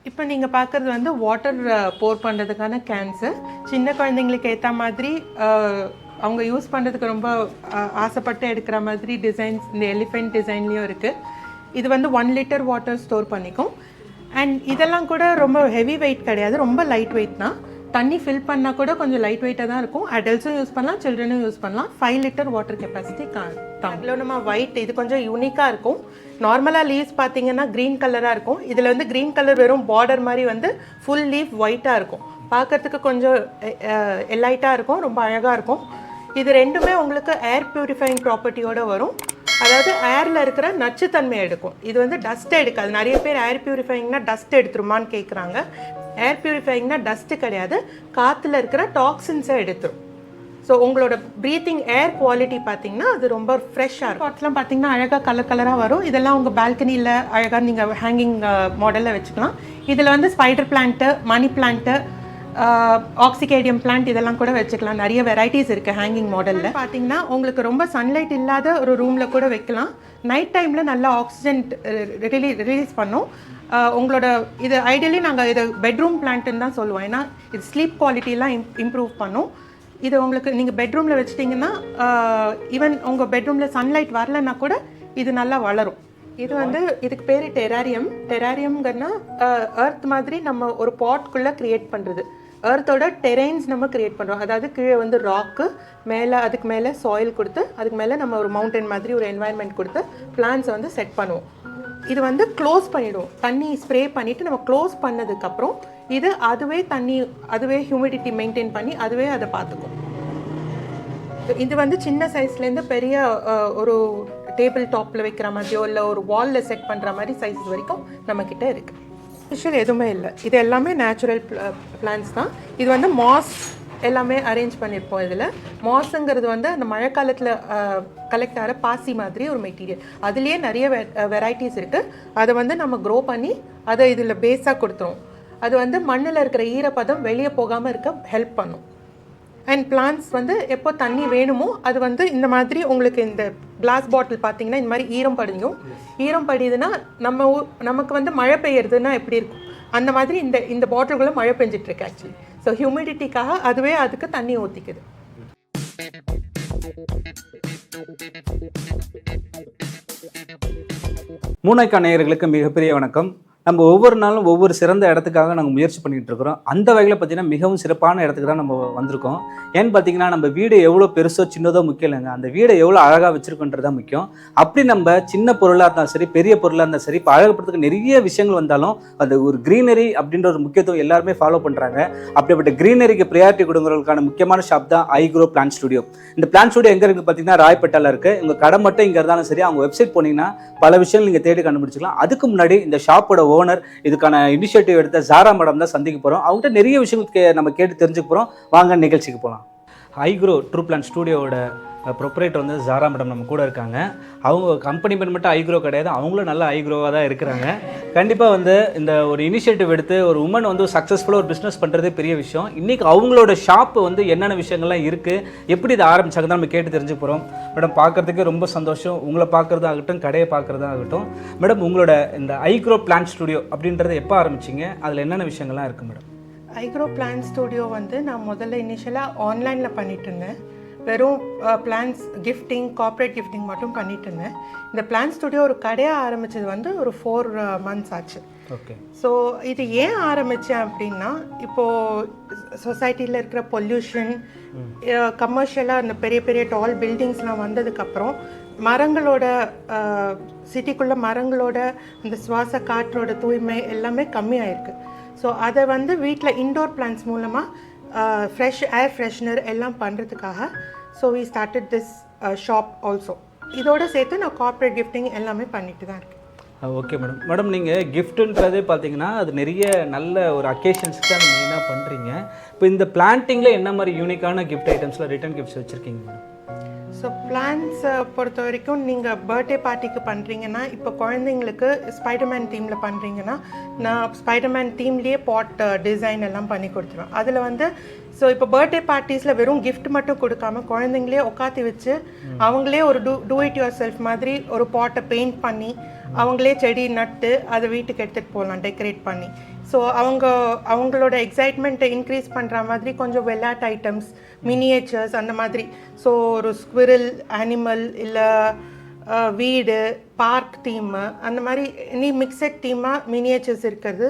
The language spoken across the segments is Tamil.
இப்போ நீங்கள் பார்க்குறது வந்து வாட்டர் போர் பண்ணுறதுக்கான கேன்ஸு. சின்ன குழந்தைங்களுக்கு ஏற்ற மாதிரி அவங்க யூஸ் பண்ணுறதுக்கு ரொம்ப ஆசைப்பட்டு எடுக்கிற மாதிரி டிசைன்ஸ் இந்த எலிஃபெண்ட் டிசைன்லேயும் இருக்குது. இது வந்து 1 லிட்டர் வாட்டர் ஸ்டோர் பண்ணிக்கும். அண்ட் இதெல்லாம் கூட ரொம்ப ஹெவி வெயிட் கிடையாது, ரொம்ப லைட் வெயிட் தான். தண்ணி ஃபில் பண்ணால் கூட கொஞ்சம் லைட் வெயிட்டாக தான் இருக்கும். அடல்ட்ஸும் யூஸ் பண்ணலாம், சில்ட்ரனும் யூஸ் பண்ணலாம். 5 லிட்டர் வாட்டர் கெப்பாசிட்டி அதில் நம்ம ஒயிட் இது கொஞ்சம் யூனிக்காக இருக்கும். நார்மலாக லீவ்ஸ் பார்த்தீங்கன்னா க்ரீன் கலராக இருக்கும். இதில் வந்து க்ரீன் கலர் வெறும் பார்டர் மாதிரி வந்து ஃபுல் லீவ் ஒயிட்டாக இருக்கும். பார்க்கறதுக்கு கொஞ்சம் எலைட்டாக இருக்கும், ரொம்ப அழகாக இருக்கும். இது ரெண்டுமே உங்களுக்கு ஏர் பியூரிஃபைங் ப்ராப்பர்ட்டியோடு வரும். அதாவது ஏரில் இருக்கிற நச்சுத்தன்மை எடுக்கும். இது வந்து டஸ்ட் எடுக்காது. நிறைய பேர் ஏர் பியூரிஃபைங்னா டஸ்ட் எடுத்துருமான்னு கேட்குறாங்க. ஏர் பியூரிஃபைங்னா டஸ்ட்டு கிடையாது, காற்றுல இருக்கிற டாக்ஸின்ஸை எடுத்துரும். ஸோ உங்களோட ப்ரீத்திங் ஏர் குவாலிட்டி பார்த்தீங்கன்னா அது ரொம்ப ஃப்ரெஷ்ஷாக இருக்கும். பாட்ஸ்லாம் பார்த்தீங்கன்னா அழகாக கலராக வரும். இதெல்லாம் உங்கள் பால்கனியில் அழகாக நீங்கள் ஹேங்கிங் மாடலில் வச்சுக்கலாம். இதில் வந்து spider plant, money plant, oxycardium plant இதெல்லாம் கூட வச்சுக்கலாம். நிறைய வெரைட்டிஸ் இருக்குது ஹேங்கிங் மாடலில். பார்த்தீங்கன்னா உங்களுக்கு ரொம்ப சன்லைட் இல்லாத ஒரு ரூமில் கூட வைக்கலாம். நைட் டைமில் நல்லா ஆக்சிஜன் ரிலீஸ் பண்ணும். உங்களோட இது ஐடியலி நாங்கள் இது பெட்ரூம் பிளான்ட்டுன்னு தான் சொல்லுவோம். ஏன்னா இது ஸ்லீப் குவாலிட்டிலாம் இம்ப்ரூவ் பண்ணும். இது உங்களுக்கு நீங்கள் பெட்ரூமில் வச்சிட்டிங்கன்னா ஈவன் உங்கள் பெட்ரூமில் சன்லைட் வரலன்னா கூட இது நல்லா வளரும். இது வந்து இதுக்கு பேர் டெராரியம்ங்கன்னா எர்த் மாதிரி நம்ம ஒரு பாட்குள்ளே க்ரியேட் பண்ணுறது. எர்த்தோட டெரெயின்ஸ் நம்ம க்ரியேட் பண்ணுறோம். அதாவது கீழே வந்து ராக்கு, மேலே அதுக்கு மேலே சாயில் கொடுத்து, அதுக்கு மேலே நம்ம ஒரு மவுண்டன் மாதிரி ஒரு என்வாயன்மெண்ட் கொடுத்து பிளான்ஸை வந்து செட் பண்ணுவோம். இது வந்து க்ளோஸ் பண்ணிவிடுவோம். தண்ணி ஸ்ப்ரே பண்ணிவிட்டு நம்ம க்ளோஸ் பண்ணதுக்கப்புறம் இது அதுவே ஹியூமிடிட்டி மெயின்டைன் பண்ணி அதுவே அதை பார்த்துக்கும். இது வந்து சின்ன சைஸ்லேருந்து பெரிய ஒரு டேபிள் டாப்பில் வைக்கிற மாதிரியோ இல்லை ஒரு வாலில் செட் பண்ணுற மாதிரி சைஸஸ் வரைக்கும் நம்மக்கிட்ட இருக்குது. ஸ்பெஷல் எதுவுமே இல்லை, இது எல்லாமே நேச்சுரல் பிளான்ஸ் தான். இது வந்து மாஸ் எல்லாமே அரேஞ்ச் பண்ணியிருப்போம். இதில் மாஸுங்கிறது வந்து அந்த மழை காலத்தில் கலெக்ட் ஆகிற பாசி மாதிரி ஒரு மெட்டீரியல். அதுலேயே நிறைய வெரைட்டிஸ் இருக்குது. அதை வந்து நம்ம க்ரோ பண்ணி அதை இதில் பேஸாக கொடுத்துருவோம். அது வந்து மண்ணில் இருக்கிற ஈரப்பதம் வெளியே போகாமல் இருக்க ஹெல்ப் பண்ணும். அண்ட் பிளான்ட்ஸ் வந்து எப்போ தண்ணி வேணுமோ அது வந்து இந்த மாதிரி உங்களுக்கு இந்த கிளாஸ் பாட்டில் பார்த்தீங்கன்னா இந்த மாதிரி ஈரம் படியுதுன்னா நமக்கு வந்து மழை பெய்யறதுன்னா எப்படி இருக்கும் அந்த மாதிரி இந்த பாட்டில்குள்ளே மழை பெஞ்சிட்ருக்கு ஆக்சுவலி. ஸோ ஹியூமிடிட்டிக்காக அதுவே அதுக்கு தண்ணி ஊற்றிக்குது. மூனைக்கா நேயர்களுக்கு மிகப்பெரிய வணக்கம். நம்ம ஒவ்வொரு நாளும் ஒவ்வொரு சிறந்த இடத்துக்காக நாங்கள் முயற்சி பண்ணிகிட்டு இருக்கிறோம். அந்த வகையில் பார்த்தீங்கன்னா மிகவும் சிறப்பான இடத்துக்கு தான் நம்ம வந்திருக்கோம். ஏன்னு பார்த்தீங்கன்னா நம்ம வீடு எவ்வளோ பெருசோ சின்னதோ முக்கியம் இல்லைங்க, அந்த வீடை எவ்வளோ அழகாக வச்சுருக்கோன்றதான் முக்கியம். அப்படி நம்ம சின்ன பொருளாக இருந்தாலும் சரி, பெரிய பொருளாக இருந்தாலும் சரி, இப்போ அழகுப்படுறதுக்கு நிறைய விஷயங்கள் வந்தாலும் அந்த ஒரு க்ரீனரி அப்படின்ற ஒரு முக்கியத்துவம் எல்லாருமே ஃபாலோ பண்ணுறாங்க. அப்படிப்பட்ட க்ரீனரிக்கு ப்ரியாரிட்டி கொடுங்குறதுக்கான முக்கியமான ஷாப் தான் ஐக்ரோ பிளான்ட் ஸ்டுடியோ. இந்த பிளான்ட் ஸ்டுடியோ எங்கே இருக்குது பார்த்தீங்கன்னா ராயப்பேட்டாவில் இருக்குது. உங்கள் கடை மட்டும் இங்கே இருந்தாலும் சரி, அவங்க வெப்சைட் போனீங்கன்னா பல விஷயங்கள் நீங்கள் தேடி கண்டுபிடிச்சிக்கலாம். அதுக்கு முன்னாடி இந்த ஷாப்போட ஓனர், இதுக்கான இனிஷியேட்டிவ் எடுத்த ஜாரா மேடம் தான் சந்திக்க போகிறோம். அவங்ககிட்ட நிறைய விஷயங்கள் நம்ம கேட்டு தெரிஞ்சுக்க போகிறோம். வாங்க நிகழ்ச்சிக்கு போகலாம். ஐக்ரோ ட்ரூ பிளான்ட் ஸ்டுடியோவோட ப்ரொப்ரேட்டர் வந்து ஜாரா மேடம் நம்ம கூட இருக்காங்க. அவங்க கம்பெனி பேர் மட்டும் ஐக்ரோ கிடையாது, அவங்களும் நல்ல ஐக்ரோவாக தான் இருக்கிறாங்க. கண்டிப்பாக வந்து இந்த ஒரு இனிஷியேட்டிவ் எடுத்து ஒரு உமன் வந்து சக்ஸஸ்ஃபுல்லாக ஒரு பிஸ்னஸ் பண்ணுறதே பெரிய விஷயம். இன்றைக்கி அவங்களோட ஷாப்பு வந்து என்னென்ன விஷயங்கள்லாம் இருக்குது, எப்படி இதை ஆரம்பிச்சாங்க தான் நம்ம கேட்டு தெரிஞ்சு போகிறோம். மேடம் பார்க்குறதுக்கே ரொம்ப சந்தோஷம். உங்களை பார்க்குறதாகட்டும், கடையை பார்க்குறதாகட்டும். மேடம் உங்களோட இந்த ஐக்ரோ பிளான்ட் ஸ்டுடியோ அப்படின்றத எப்போ ஆரம்பிச்சிங்க, அதில் என்னென்ன விஷயங்கள்லாம் இருக்குது மேடம்? ஐக்ரோ பிளான்ட் ஸ்டுடியோ வந்து நான் முதல்ல இனிஷியலாக ஆன்லைனில் பண்ணிட்டு இருந்தேன். வெறும் பிளான்ஸ் கிஃப்டிங், கார்ப்பரேட் கிஃப்டிங் மட்டும் பண்ணிட்டு இருந்தேன். இந்த பிளான்ட் ஸ்டுடியோ ஒரு கடையாக ஆரம்பித்தது வந்து ஒரு 4 months ஆச்சு. ஓகே. ஸோ இது ஏன் ஆரம்பித்தேன் அப்படின்னா, இப்போது சொசைட்டியில் இருக்கிற பொல்யூஷன், கமர்ஷியலாக இந்த பெரிய பெரிய டால் பில்டிங்ஸ்லாம் வந்ததுக்கப்புறம் மரங்களோட சிட்டிக்குள்ளே மரங்களோட இந்த சுவாச காற்றோட தூய்மை எல்லாமே கம்மியாயிருக்கு. ஸோ அதை வந்து வீட்டில் இன்டோர் பிளான்ஸ் மூலமாக ஃப்ரெஷ் ஏர் ஃப்ரெஷ்னர் எல்லாம் பண்ணுறதுக்காக so we started this shop also. இதோடு சேர்த்து நான் கார்ப்பரேட் கிஃப்டிங் எல்லாமே பண்ணிட்டு தான் இருக்கேன். Okay madam. மேடம் நீங்கள் கிஃப்ட்டுன்றதே பார்த்தீங்கன்னா அது நிறைய நல்ல ஒரு அக்கேஷன்ஸ்க்கு அது மெயினாக பண்ணுறீங்க. இப்போ இந்த பிளான்ட்டிங்கில் என்ன மாதிரி யூனிக்கான கிஃப்ட் ஐட்டம்ஸில் ரிட்டர்ன் கிஃப்ட்ஸ் வச்சுருக்கீங்க மேடம்? ஸோ பிளான்ஸை பொறுத்த வரைக்கும் நீங்கள் பர்த்டே பார்ட்டிக்கு பண்ணுறீங்கன்னா, இப்போ குழந்தைங்களுக்கு ஸ்பைடர்மேன் தீமில் பண்ணுறீங்கன்னா நான் ஸ்பைடர்மேன் தீம்லேயே பாட் டிசைன் எல்லாம் பண்ணி கொடுத்துருவேன். அதில் வந்து ஸோ இப்போ பர்த்டே பார்ட்டிஸில் வெறும் கிஃப்ட் மட்டும் கொடுக்காம குழந்தைங்களே உட்காத்தி வச்சு அவங்களே ஒரு டூ இட் யுவர் செல்ஃப் மாதிரி ஒரு பாட்டை பெயிண்ட் பண்ணி அவங்களே செடி நட்டு அதை வீட்டுக்கு எடுத்துகிட்டு போகலாம் டெக்கரேட் பண்ணி. ஸோ அவங்களோட எக்ஸைட்மெண்ட்டை இன்க்ரீஸ் பண்ணுற மாதிரி கொஞ்சம் விளையாட்டு ஐட்டம்ஸ், மினியேச்சர்ஸ் அந்த மாதிரி. ஸோ ஒரு ஸ்குவிரல் அனிமல் இல்லை வீடு, பார்க் தீமு, அந்த மாதிரி எனி மிக்சட் தீமாக மினியேச்சர்ஸ் இருக்கிறது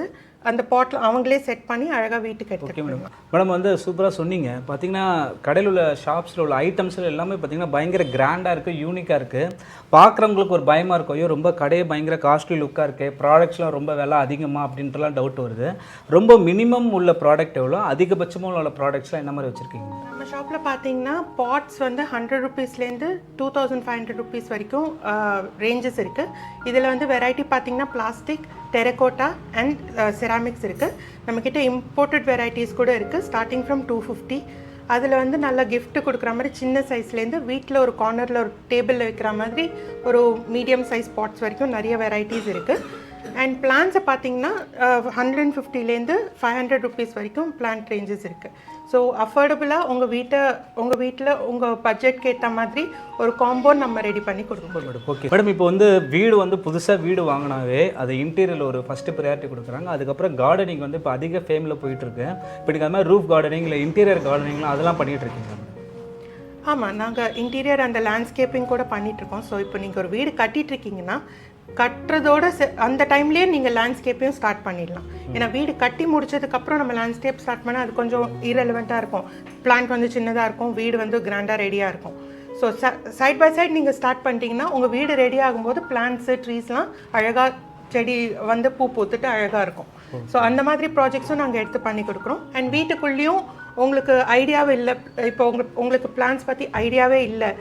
அந்த பாட்டில் அவங்களே செட் பண்ணி அழகாக வீட்டுக்கு எடுத்து. மேடம் வந்து சூப்பராக சொன்னீங்க. பார்த்தீங்கன்னா கடையில் உள்ள ஷாப்ஸில் உள்ள ஐட்டம்ஸில் எல்லாமே பார்த்தீங்கன்னா பயங்கர கிராண்டாக இருக்குது, யூனிக்காக இருக்குது. பார்க்குறவங்களுக்கு ஒரு பயமாக இருக்கும், ஐயோ ரொம்ப கடையே பயங்கர காஸ்ட்லி லுக்காக இருக்குது, ப்ராடக்ட்ஸ்லாம் ரொம்ப விலை அதிகமாக அப்படின்ட்டுலாம் டவுட் வருது. ரொம்ப மினிமம் உள்ள ப்ராடக்ட் எவ்வளோ, அதிகபட்சமாக உள்ள ப்ராடக்ட்ஸ்லாம் என்ன மாதிரி வச்சுருக்கீங்க? நம்ம ஷாப்பில் பார்த்தீங்கன்னா பாட்ஸ் வந்து 100 rupeesலேருந்து 2500 rupees வரைக்கும் ரேஞ்சஸ் இருக்குது. இதில் வந்து வெரைட்டி பார்த்தீங்கன்னா பிளாஸ்டிக், டெரகோட்டா அண்ட் செராமிக்ஸ் இருக்குது. நம்மக்கிட்ட இம்போர்ட்டட் வெரைட்டிஸ் கூட இருக்குது, ஸ்டார்டிங் ஃப்ரம் 250. அதில் வந்து நல்லா gift கொடுக்குற மாதிரி சின்ன சைஸ்லேருந்து வீட்டில் ஒரு கார்னரில் ஒரு டேபிளில் வைக்கிற மாதிரி ஒரு மீடியம் சைஸ் பாட்ஸ் வரைக்கும் நிறைய வெரைட்டிஸ் இருக்குது. அண்ட் பிளான்ஸை பார்த்தீங்கன்னா 150லேருந்து 500 rupees வரைக்கும் பிளான்ட் ரேஞ்சஸ் இருக்குது. ஸோ அஃபோர்டபுளாக உங்கள் வீட்டில் உங்கள் பட்ஜெட்க்கு ஏற்ற மாதிரி ஒரு காம்போ நம்ம ரெடி பண்ணி கொடுப்போம். ஓகே மேடம், இப்போ வந்து வீடு வந்து புதுசாக வீடு வாங்கினாவே அது இன்டீரியரில் ஒரு ஃபஸ்ட்டு ப்ரையாரிட்டி கொடுக்குறாங்க. அதுக்கப்புறம் கார்டனிங் வந்து இப்போ அதிக ஃபேமில் போயிட்டுருக்கு. இப்போ நீங்கள் அது மாதிரி ரூஃப் கார்டனிங் இல்லை இன்டீரியர் கார்டனிங்லாம் அதெல்லாம் பண்ணிகிட்டு இருக்கீங்க? ஆமாம், நாங்கள் இன்டீரியர் அந்த லேண்ட்ஸ்கேப்பிங் கூட பண்ணிகிட்ருக்கோம். ஸோ இப்போ நீங்கள் ஒரு வீடு கட்டிகிட்ருக்கீங்கன்னா கட்டுறதோட அந்த டைம்லேயே நீங்கள் லேண்ட்ஸ்கேப்பையும் ஸ்டார்ட் பண்ணிடலாம். ஏன்னா வீடு கட்டி முடிச்சதுக்கப்புறம் நம்ம லேண்ட்ஸ்கேப் ஸ்டார்ட் பண்ணால் அது கொஞ்சம் இரலவெண்ட்டாக இருக்கும். பிளான்ட் வந்து சின்னதாக இருக்கும், வீடு வந்து கிராண்டாக ரெடியாக இருக்கும். ஸோ சைட் பை சைட் நீங்கள் ஸ்டார்ட் பண்ணிட்டீங்கன்னா உங்கள் வீடு ரெடி ஆகும்போது பிளான்ட்ஸு, ட்ரீஸ்லாம் அழகாக செடி வந்து பூ பூத்துட்டு அழகாக இருக்கும். ஸோ அந்த மாதிரி ப்ராஜெக்ட்ஸும் நாங்கள் எடுத்து பண்ணி கொடுக்குறோம். அண்ட் வீட்டுக்குள்ளேயும் உங்களுக்கு ஐடியாவே இல்லை, இப்போ உங்களுக்கு பிளான்ஸ் பற்றி ஐடியாவே இல்லை,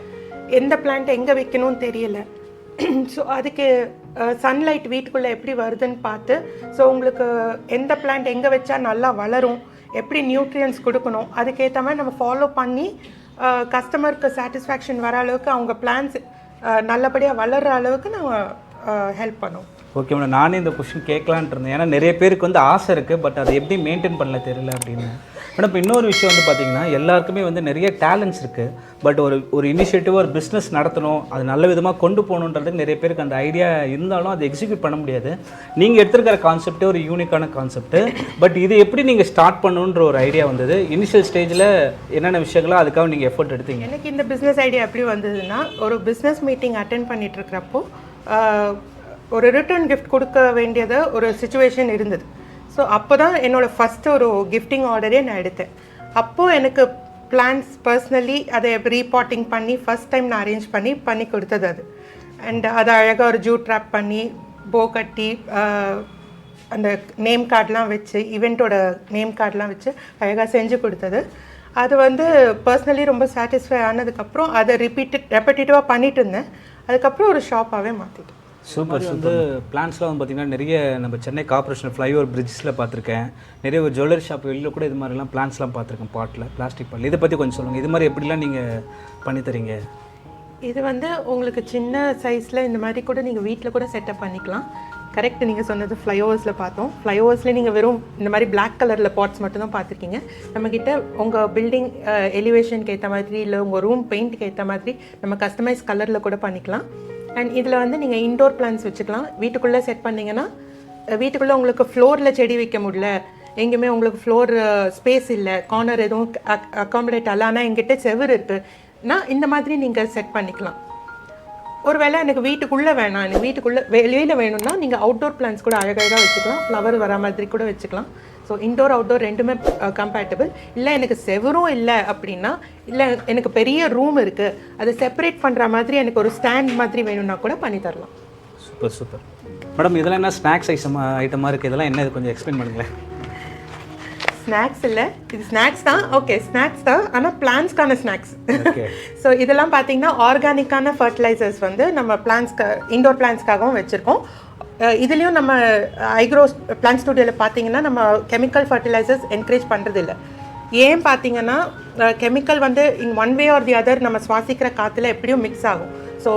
எந்த பிளான்ட் எங்கே வைக்கணும்னு தெரியல. ஸோ அதுக்கு சன்லைட் வீட்டுக்குள்ளே எப்படி வருதுன்னு பார்த்து, ஸோ உங்களுக்கு எந்த பிளான்ட் எங்கே வச்சா நல்லா வளரும், எப்படி நியூட்ரியன்ஸ் கொடுக்கணும், அதுக்கேற்ற மாதிரி நம்ம ஃபாலோ பண்ணி கஸ்டமருக்கு சாட்டிஸ்ஃபேக்ஷன் வர அளவுக்கு அவங்க பிளான்ஸ் நல்லபடியாக வளர்கிற அளவுக்கு நாங்கள் ஹெல்ப் பண்ணுவோம். ஓகே மேடம், நானே இந்த கொஸ்டின் கேட்கலான்ட்டு இருந்தேன். ஏன்னா நிறைய பேருக்கு வந்து ஆசை இருக்குது, பட் அதை எப்படி மெயின்டைன் பண்ணல தெரியல அப்படின்னு. மேடம் இப்போ இன்னொரு விஷயம் வந்து பார்த்திங்கன்னா எல்லாருக்குமே வந்து நிறைய டேலண்ட்ஸ் இருக்குது, பட் ஒரு இனிஷியேட்டிவ் ஒரு பிஸ்னஸ் நடத்தணும், அது நல்ல விதமாக கொண்டு போகணுன்றதுக்கு நிறைய பேருக்கு அந்த ஐடியா இருந்தாலும் அதை எக்ஸிக்யூட் பண்ண முடியாது. நீங்கள் எடுத்துருக்கிற கான்செப்டே ஒரு யூனிக்கான கான்செப்ட்டு, பட் இது எப்படி நீங்கள் ஸ்டார்ட் பண்ணணுன்ற ஒரு ஐடியா வந்தது? இனிஷியல் ஸ்டேஜில் என்னென்ன விஷயங்களோ அதுக்காக நீங்கள் எஃபோர்ட் எடுத்தீங்க? எனக்கு இந்த பிஸ்னஸ் ஐடியா எப்படி வந்ததுன்னா, ஒரு பிஸ்னஸ் மீட்டிங் அட்டென்ட் பண்ணிட்டு இருக்கிறப்போ ஒரு ரிட்டர்ன் கிஃப்ட் கொடுக்க வேண்டியது ஒரு சுச்சுவேஷன் இருந்தது. ஸோ அப்போ தான் என்னோடய ஃபஸ்ட்டு ஒரு கிஃப்டிங் ஆர்டரே நான் எடுத்தேன். அப்போது எனக்கு பிளான்ஸ் பர்சனலி அதை ரீபாட்டிங் பண்ணி ஃபஸ்ட் டைம் நான் அரேஞ்ச் பண்ணி கொடுத்தது அது. அண்ட் அதை அழகாக ஒரு ஜூட் ட்ராப் பண்ணி போ கட்டி அந்த நேம் கார்டெலாம் வச்சு, ஈவெண்ட்டோட நேம் கார்டெலாம் வச்சு அழகாக செஞ்சு கொடுத்தது. அது வந்து பர்சனலி ரொம்ப சாட்டிஸ்ஃபை ஆனதுக்கப்புறம் அதை ரெப்படிட்டிவாக பண்ணிட்டு இருந்தேன். அதுக்கப்புறம் ஒரு ஷாப்பாகவே மாற்றிட்டேன். சூப்பர். வந்து பிளான்ஸ்லாம் வந்து பார்த்திங்கன்னா நிறைய நம்ம சென்னை கார்பரேஷன் ஃப்ளைஓவர் பிரிட்ஜஸில் பார்த்துருக்கேன், நிறைய ஒரு ஜுவல்லரி ஷாப் வெளியில் கூட இது மாதிரிலாம் பிளான்ஸ்லாம் பார்த்துருக்கேன், பாட்டில், பிளாஸ்டிக் பாட்டில். இதை பற்றி கொஞ்சம் சொல்லுங்கள், இது மாதிரி எப்படிலாம் நீங்கள் பண்ணித்தரீங்க? இது வந்து உங்களுக்கு சின்ன சைஸில் இந்த மாதிரி கூட நீங்கள் வீட்டில் கூட செட்டப் பண்ணிக்கலாம். கரெக்ட், நீங்கள் சொன்னது ஃப்ளைஓவர்ஸில் பார்த்தோம். ஃப்ளைஓவர்ஸில் நீங்கள் வெறும் இந்த மாதிரி பிளாக் கலரில் பாட்ஸ் மட்டும்தான் பார்த்துருக்கீங்க. நம்மக்கிட்ட உங்கள் பில்டிங் எலிவேஷனுக்கு ஏற்ற மாதிரி இல்லை உங்கள் ரூம் பெயிண்ட்டுக்கு ஏற்ற மாதிரி நம்ம கஸ்டமைஸ் கலரில் கூட பண்ணிக்கலாம். அண்ட் இதில் வந்து நீங்கள் இன்டோர் பிளான்ஸ் வச்சுக்கலாம். வீட்டுக்குள்ளே செட் பண்ணிங்கன்னா வீட்டுக்குள்ளே உங்களுக்கு ஃப்ளோரில் செடி வைக்க முடியல, எங்கேயுமே உங்களுக்கு ஃப்ளோர் ஸ்பேஸ் இல்லை, கார்னர் எதுவும் அக்காமடேட் ஆகல, ஆனால் எங்கிட்ட செவர் இருக்குன்னா இந்த மாதிரி நீங்கள் செட் பண்ணிக்கலாம். ஒருவேளை எனக்கு வீட்டுக்குள்ளே வேணாம், எனக்கு வீட்டுக்குள்ளே வெளியில் வேணும்னா நீங்கள் அவுட்டோர் பிளான்ஸ் கூட அழகழகாக வச்சுக்கலாம், ஃப்ளவர் வர மாதிரி கூட வச்சுக்கலாம். ஸோ இன்டோர் அவுட்டோர் ரெண்டுமே கம்பேட்டபிள். இல்லை எனக்கு செவரும் இல்லை அப்படின்னா, இல்லை எனக்கு பெரிய ரூம் இருக்குது, அதை செப்பரேட் பண்ணுற மாதிரி எனக்கு ஒரு ஸ்டாண்ட் மாதிரி வேணும்னா கூட பண்ணி தரலாம். Super super. மேடம் இதெல்லாம் என்ன ஸ்நாக்ஸ் ஐட்டமாக இருக்குது, இதெல்லாம் என்ன, இது கொஞ்சம் எக்ஸ்பிளைன் பண்ணுங்களேன். ஸ்நாக்ஸ் இல்லை, இது ஸ்நாக்ஸ் தான். ஓகே, ஸ்நாக்ஸ் தான், ஆனால் பிளான்ஸ்க்கான ஸ்நாக்ஸ். ஸோ இதெல்லாம் பார்த்தீங்கன்னா ஆர்கானிக்கான ஃபர்டிலைசர்ஸ் வந்து நம்ம இன்டோர் பிளான்ஸ்க்காகவும் வச்சுருக்கோம். இதுலேயும் நம்ம ஐக்ரோ பிளான்ட் ஸ்டுடியோவில் பார்த்தீங்கன்னா நம்ம கெமிக்கல் ஃபர்டிலைசர்ஸ் என்கரேஜ் பண்ணுறது இல்லை. ஏன் பார்த்தீங்கன்னா கெமிக்கல் வந்து in one way or the other நம்ம சுவாசிக்கிற காற்றுல எப்படியும் மிக்ஸ் ஆகும். ஸோ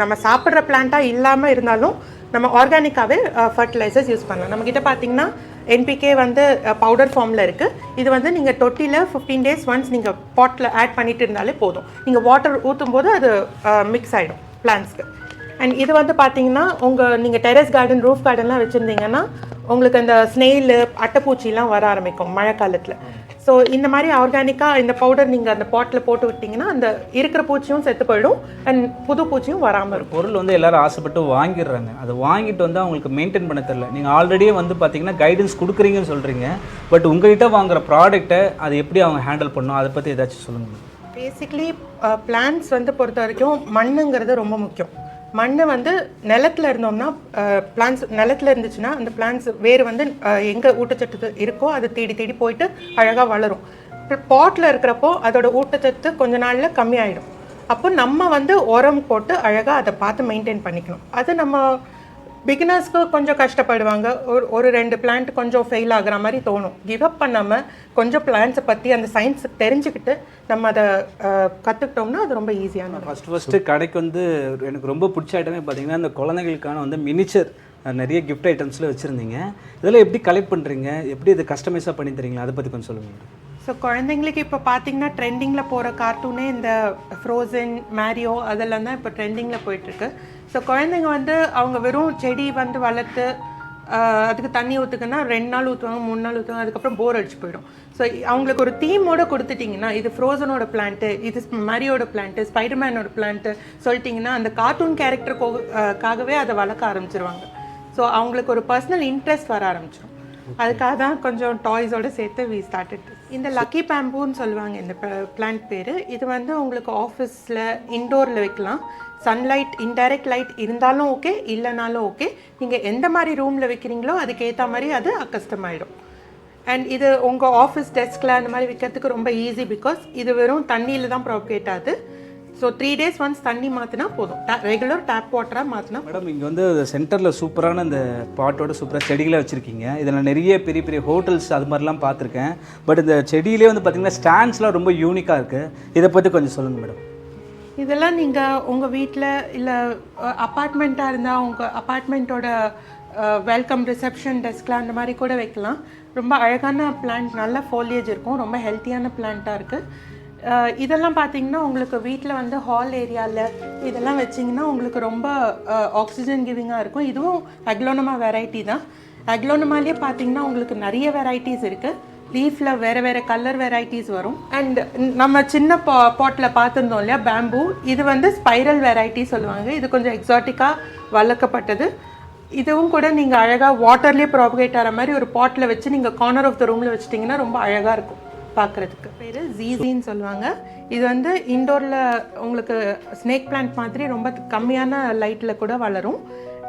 நம்ம சாப்பிட்ற பிளான்ட்டாக இல்லாமல் இருந்தாலும் நம்ம ஆர்கானிக்காகவே ஃபர்டிலைசர்ஸ் யூஸ் பண்ணலாம். நம்மக்கிட்ட பார்த்தீங்கன்னா NPK வந்து பவுடர் ஃபார்மில் இருக்குது. இது வந்து நீங்கள் தொட்டியில் 15 days ஒன்ஸ் நீங்கள் பாட்டில் ஆட் பண்ணிட்டு இருந்தாலே போதும். நீங்கள் வாட்டர் ஊற்றும் போது அது மிக்ஸ் ஆகிடும் பிளான்ட்ஸ்க்கு. அண்ட் இது வந்து பார்த்தீங்கன்னா நீங்கள் டெரஸ் கார்டன், ரூஃப் கார்டன்லாம் வச்சுருந்தீங்கன்னா உங்களுக்கு அந்த ஸ்னெயிலு அட்டைப்பூச்சிலாம் வர ஆரம்பிக்கும் மழை காலத்தில். ஸோ இந்த மாதிரி ஆர்கானிக்காக இந்த பவுடர் நீங்கள் அந்த பாட்டில் போட்டு விட்டிங்கன்னா அந்த இருக்கிற பூச்சியும் செத்து போயிடும் அண்ட் புது பூச்சியும் வராமல் இருக்கும். பொருள் வந்து எல்லாரும் ஆசைப்பட்டு வாங்கிடுறாங்க, அதை வாங்கிட்டு வந்து அவங்களுக்கு மெயின்டைன் பண்ண தெரியல. நீங்கள் ஆல்ரெடியே வந்து பார்த்தீங்கன்னா கைடன்ஸ் கொடுக்குறீங்கன்னு சொல்கிறீங்க, பட் உங்கள்கிட்ட வாங்குற ப்ராடக்ட்டை அதை எப்படி அவங்க ஹேண்டில் பண்ணணும் அதை பற்றி ஏதாச்சும் சொல்லுங்கள். பேசிக்லி பிளான்ட்ஸ் வந்து பொறுத்த வரைக்கும் மண்ணுங்கிறது ரொம்ப முக்கியம். மண் வந்து நிலத்தில் இருந்தோம்னா பிளான்ட்ஸ் நிலத்தில் இருந்துச்சுன்னா அந்த பிளான்ட்ஸ் வேறு வந்து எங்கே ஊட்டச்சத்து இருக்கோ அதை தேடி தேடி போயிட்டு அழகாக வளரும். பாட்டில் இருக்கிறப்போ அதோட ஊட்டச்சத்து கொஞ்ச நாளில் கம்மியாயிடும். அப்போ நம்ம வந்து உரம் போட்டு அழகாக அதை பார்த்து மெயின்டைன் பண்ணிக்கணும். அது நம்ம பிகினர்ஸ்க்கு கொஞ்சம் கஷ்டப்படுவாங்க, ஒரு 2 பிளான்ட் கொஞ்சம் ஃபெயில் ஆகுற மாதிரி தோணும். கிவ் அப் பண்ணாமல் கொஞ்சம் பிளான்ட்ஸை பற்றி அந்த சயின்ஸ் தெரிஞ்சுக்கிட்டு நம்ம அதை கற்றுக்கிட்டோம்னா அது ரொம்ப ஈஸியான. ஃபஸ்ட்டு கடைக்கு வந்து எனக்கு ரொம்ப பிடிச்ச ஐட்டமே பார்த்தீங்கன்னா இந்த குழந்தைகளுக்கான வந்து மினிச்சர் நிறைய கிஃப்ட் ஐட்டம்ஸில் வச்சுருந்தீங்க. இதெல்லாம் எப்படி கலெக்ட் பண்ணுறீங்க, எப்படி இதை கஸ்டமைஸாக பண்ணி தரீங்களா, அதை பற்றி கொஞ்சம் சொல்லுங்கள். ஸோ குழந்தைங்களுக்கு இப்போ பார்த்தீங்கன்னா ட்ரெண்டிங்கில் போகிற கார்ட்டூனே இந்த ஃப்ரோசன், மேரியோ அதெல்லாம் தான் இப்போ ட்ரெண்டிங்கில் போயிட்டுருக்கு. ஸோ குழந்தைங்க வந்து அவங்க வெறும் செடி வந்து வளர்த்து அதுக்கு தண்ணி ஊற்றுக்குன்னா 2 நாள் ஊற்றுவாங்க, 3 நாள் ஊற்றுவாங்க, அதுக்கப்புறம் போர் அடிச்சு போயிடும். ஸோ அவங்களுக்கு ஒரு தீமோடு கொடுத்துட்டிங்கன்னா இது ஃப்ரோசனோட பிளான்ட்டு, இது மேரியோட பிளான்ட்டு, ஸ்பைடர்மேனோட பிளான்ட்டு சொல்லிட்டிங்கன்னா அந்த கார்ட்டூன் கேரக்டருக்காகவே அதை வளர்க்க ஆரம்பிச்சிருவாங்க. ஸோ அவங்களுக்கு ஒரு பர்சனல் இன்ட்ரெஸ்ட் வர ஆரம்பிச்சிடும். அதுக்காக தான் கொஞ்சம் டாய்ஸோடு சேர்த்து வி ஸ்டார்டட். இந்த லக்கி பேம்பூன்னு சொல்லுவாங்க இந்த பிளான்ட் பேர். இது வந்து உங்களுக்கு ஆஃபீஸில் இன்டோரில் வைக்கலாம். சன்லைட், இன்டைரக்ட் லைட் இருந்தாலும் ஓகே, இல்லைனாலும் ஓகே. நீங்கள் எந்த மாதிரி ரூமில் வைக்கிறீங்களோ அதுக்கேற்ற மாதிரி அது அக்கஸ்டம் ஆகிடும். அண்ட் இது உங்கள் ஆஃபீஸ் டெஸ்கில் அந்த மாதிரி வைக்கிறதுக்கு ரொம்ப ஈஸி, பிகாஸ் இது வெறும் தண்ணியில் தான் ப்ராபகேட் ஆகுது. ஸோ 3 days ஒன்ஸ் தண்ணி மாற்றினா போதும், ரெகுலர் டேப் வாட்டராக மாற்றினா. மேடம் இங்கே வந்து சென்டரில் சூப்பரான இந்த பாட்டோட சூப்பராக செடிகளை வச்சுருக்கீங்க. இதில் நிறைய பெரிய பெரிய ஹோட்டல்ஸ் அது மாதிரிலாம் பார்த்துருக்கேன். பட் இந்த செடியிலே வந்து பார்த்திங்கன்னா ஸ்டாண்ட்ஸ்லாம் ரொம்ப யூனிக்காக இருக்குது. இதை பற்றி கொஞ்சம் சொல்லுங்கள் மேடம். இதெல்லாம் நீங்கள் உங்கள் வீட்டில் இல்லை அப்பார்ட்மெண்ட்டாக இருந்தால் உங்கள் அப்பார்ட்மெண்ட்டோட வெல்கம் ரிசப்ஷன் டெஸ்கில் அந்த மாதிரி கூட வைக்கலாம். ரொம்ப அழகான பிளான்ட், நல்ல ஃபோலியேஜ் இருக்கும், ரொம்ப ஹெல்த்தியான பிளான்ட்டாக இருக்குது. இதெல்லாம் பார்த்தீங்கன்னா உங்களுக்கு வீட்டில் வந்து ஹால் ஏரியாவில் இதெல்லாம் வச்சிங்கன்னா உங்களுக்கு ரொம்ப ஆக்சிஜன் கிவிங்காக இருக்கும். இதுவும் அக்லோனமா வெரைட்டி தான். அக்லோனமாலே பார்த்தீங்கன்னா உங்களுக்கு நிறைய வெரைட்டிஸ் இருக்குது. லீஃபில் வேறு கலர் வெரைட்டிஸ் வரும். அண்ட் நம்ம சின்ன பாட்டில் பார்த்துருந்தோம் இல்லையா பேம்பூ, இது வந்து ஸ்பைரல் வெரைட்டி சொல்லுவாங்க. இது கொஞ்சம் எக்ஸாட்டிக்காக வளர்க்கப்பட்டது. இதுவும் கூட நீங்கள் அழகாக வாட்டர்லேயே ப்ராபகேட் ஆகிற மாதிரி ஒரு பாட்டில் வச்சு நீங்கள் கார்னர் ஆஃப் த ரூமில் வச்சிட்டிங்கன்னா ரொம்ப அழகாக இருக்கும் பார்க்குறதுக்கு. பேர் ஜீசின்னு சொல்லுவாங்க. இது வந்து இன்டோரில் உங்களுக்கு ஸ்னேக் பிளான்ட் மாதிரி ரொம்ப கம்மியான லைட்டில் கூட வளரும்.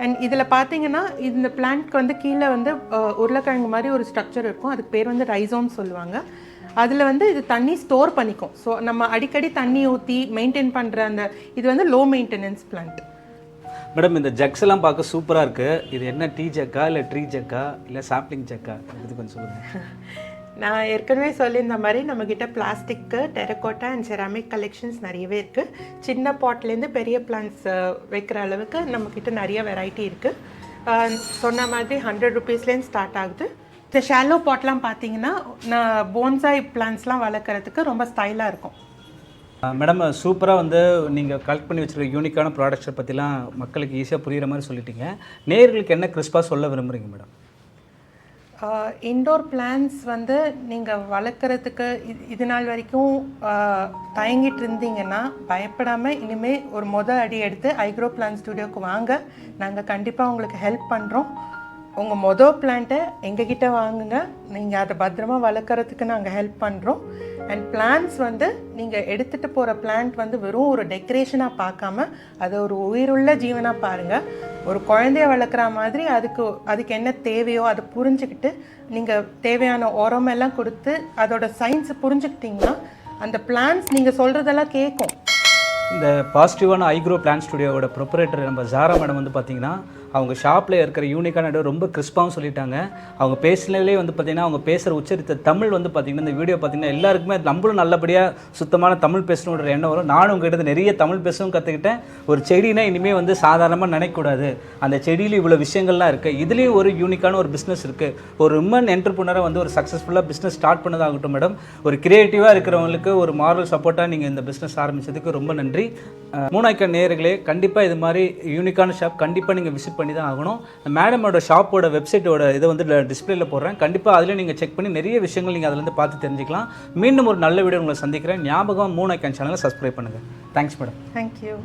அண்ட் இதில் பார்த்தீங்கன்னா இந்த பிளான்ட்க்கு வந்து கீழே வந்து உருளைக்கிழங்கு மாதிரி ஒரு ஸ்ட்ரக்சர் இருக்கும், அதுக்கு பேர் வந்து ரைசோம்னு சொல்லுவாங்க. அதில் வந்து இது தண்ணி ஸ்டோர் பண்ணிக்கும். ஸோ நம்ம அடிக்கடி தண்ணி ஊற்றி மெயின்டைன் பண்ணுற அந்த இது வந்து லோ மெயின்டெனன்ஸ் பிளான்ட். மேடம் இந்த ஜக்ஸ் எல்லாம் பார்க்க சூப்பராக இருக்குது. இது என்ன டீ ஜக்கா இல்லை ட்ரீ ஜக்கா இல்லை சாப்ளிங் ஜக்கா, இது கொஞ்சம் சொல்லுங்கள். நான் ஏற்கனவே சொல்லியிருந்த மாதிரி நம்மக்கிட்ட plastic, terracotta and ceramic collections நிறையவே இருக்குது. சின்ன பாட்லேருந்து பெரிய பிளான்ட்ஸ் வைக்கிற அளவுக்கு நம்மக்கிட்ட நிறைய வெரைட்டி இருக்குது. சொன்ன மாதிரி 100 rupeesலேருந்து ஸ்டார்ட் ஆகுது. இந்த ஷாலோ பாட்லாம் பார்த்தீங்கன்னா நான் போன்சாய் பிளான்ட்ஸ்லாம் வளர்க்குறதுக்கு ரொம்ப ஸ்டைலாக இருக்கும். மேடம் சூப்பராக வந்து நீங்கள் கலெக்ட் பண்ணி வச்சுருக்க யூனிக்கான ப்ராடக்ட்ஸை பற்றிலாம் மக்களுக்கு ஈஸியாக புரிகிற மாதிரி சொல்லிட்டீங்க. நேயர்களுக்கு என்ன கிறிஸ்பாக சொல்ல விரும்புகிறீங்க மேடம்? இன்டோர் பிளான்ஸ் வந்து நீங்கள் வளர்க்குறதுக்கு இது நாள் வரைக்கும் தயங்கிட்டு இருந்தீங்கன்னா பயப்படாமல் இனிமேல் ஒரு அடி எடுத்து ஐக்ரோ பிளான்ட் ஸ்டுடியோவுக்கு வாங்க. நாங்கள் கண்டிப்பாக உங்களுக்கு ஹெல்ப் பண்ணுறோம். உங்கள் பிளான்ட்டை எங்ககிட்ட வாங்குங்க, நீங்கள் அதை பத்திரமா வளர்க்குறதுக்கு நாங்கள் ஹெல்ப் பண்ணுறோம். அண்ட் பிளான்ட்ஸ் வந்து நீங்கள் எடுத்துகிட்டு போகிற பிளான்ட் வந்து வெறும் ஒரு டெக்கரேஷனாக பார்க்காம அதை ஒரு உயிருள்ள ஜீவனாக பாருங்கள். ஒரு குழந்தைய வளர்க்குற மாதிரி அதுக்கு என்ன தேவையோ அதை புரிஞ்சுக்கிட்டு நீங்கள் தேவையான உரமெல்லாம் கொடுத்து அதோட சயின்ஸை புரிஞ்சுக்கிட்டிங்கன்னா அந்த பிளான்ட்ஸ் நீங்கள் சொல்கிறதெல்லாம் கேட்கும். இந்த பாசிட்டிவான ஐக்ரோ பிளான்ட் ஸ்டுடியோவோட ப்ரொப்ரேட்டர் நம்ம ஜாரா மேடம் வந்து பார்த்திங்கன்னா அவங்க ஷாப்பில் இருக்கிற யூனிக்கான இடம் ரொம்ப கிறிஸ்பாகவும் சொல்லிட்டாங்க. அவங்க பேசினாலே வந்து பார்த்திங்கன்னா அவங்க பேசுகிற உச்சரித்த தமிழ் வந்து பார்த்திங்கன்னா இந்த வீடியோ பார்த்திங்கன்னா எல்லாருக்குமே நம்மளும் நல்லபடியாக சுத்தமான தமிழ் பேசணுன்ற எண்ணம் வரும். நானும் உங்கள்கிட்ட நிறைய தமிழ் பேசவும் கற்றுக்கிட்டேன். ஒரு செடினா இனிமேல் வந்து சாதாரணமாக நினைக்கக்கூடாது, அந்த செடியில் இவ்வளோ விஷயங்கள்லாம் இருக்குது, இதுலேயும் ஒரு யூனிக்கான ஒரு பிஸ்னஸ் இருக்குது. ஒரு உமன் என்டர்பிரினராக வந்து ஒரு சக்ஸஸ்ஃபுல்லாக பிஸ்னஸ் ஸ்டார்ட் பண்ணதாகட்டும் மேடம், ஒரு க்ரியேட்டிவாக இருக்கிறவங்களுக்கு ஒரு மாரல் சப்போர்ட்டாக நீங்கள் இந்த பிஸ்னஸ் ஆரம்பித்ததுக்கு ரொம்ப நன்றி. மூணாய்க்கா நேயர்களே, கண்டிப்பாக இது மாதிரி யூனிக்கான ஷாப் கண்டிப்பாக நீங்கள் விசிட் பண்ணி தான் ஆகணும். மேடமோட ஷாப்போட வெப்சைட்டோட இதை வந்து டிஸ்பிளேல போடுறேன். கண்டிப்பாக அதில் நீங்கள் செக் பண்ணி நிறைய விஷயங்கள் நீங்கள் அதிலேருந்து பார்த்து தெரிஞ்சுக்கலாம். மீண்டும் ஒரு நல்ல வீடியோ உங்களை சந்திக்கிறேன். ஞாபகம் 3 ஐகான் சேனலை சப்ஸ்கிரைப் பண்ணுங்கள். Thanks madam. தேங்க்யூ.